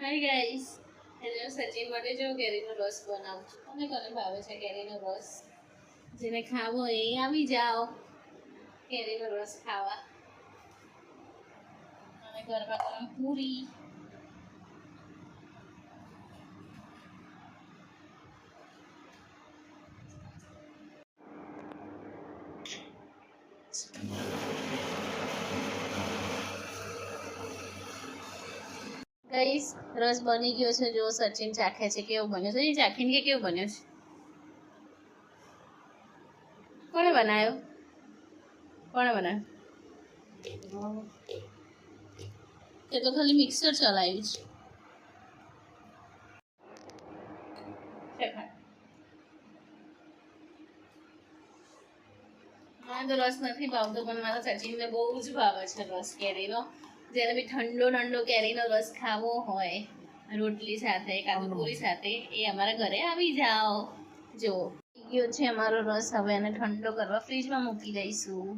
Hi guys, hello. Sachin માટે જો કેરીનો રસ બનાવું છું. અને કોને ભાવે છે કેરીનો રસ? જેને ખાવો એ આવી જાઓ કેરીનો રસ ખાવા. અને ગરમા ગરમ પૂરી. ગાઈસ, રસ બની ગયો છે. જો સચિન ચાખે છે કેવો બન્યો છે. એ ચાખીને કે કેવો બન્યો છે? કોણે બનાવ્યો? કોણે બનાવ્યો? તે તો ખાલી મિક્સર ચલાવ્યું છે. મને તો રસ નથી ભાવતો, પણ મારા સચિનને બહુ જ ભાવે છે રસ કેરીનો. જ્યારે બી ઠંડો ઠંડો કેરીનો રસ ખાવો હોય રોટલી સાથે કાં તો પૂરી સાથે, એ અમારા ઘરે આવી જાઓ. જો ગયો છે અમારો રસ. હવે એને ઠંડો કરવા ફ્રીજમાં મૂકી દઈશું.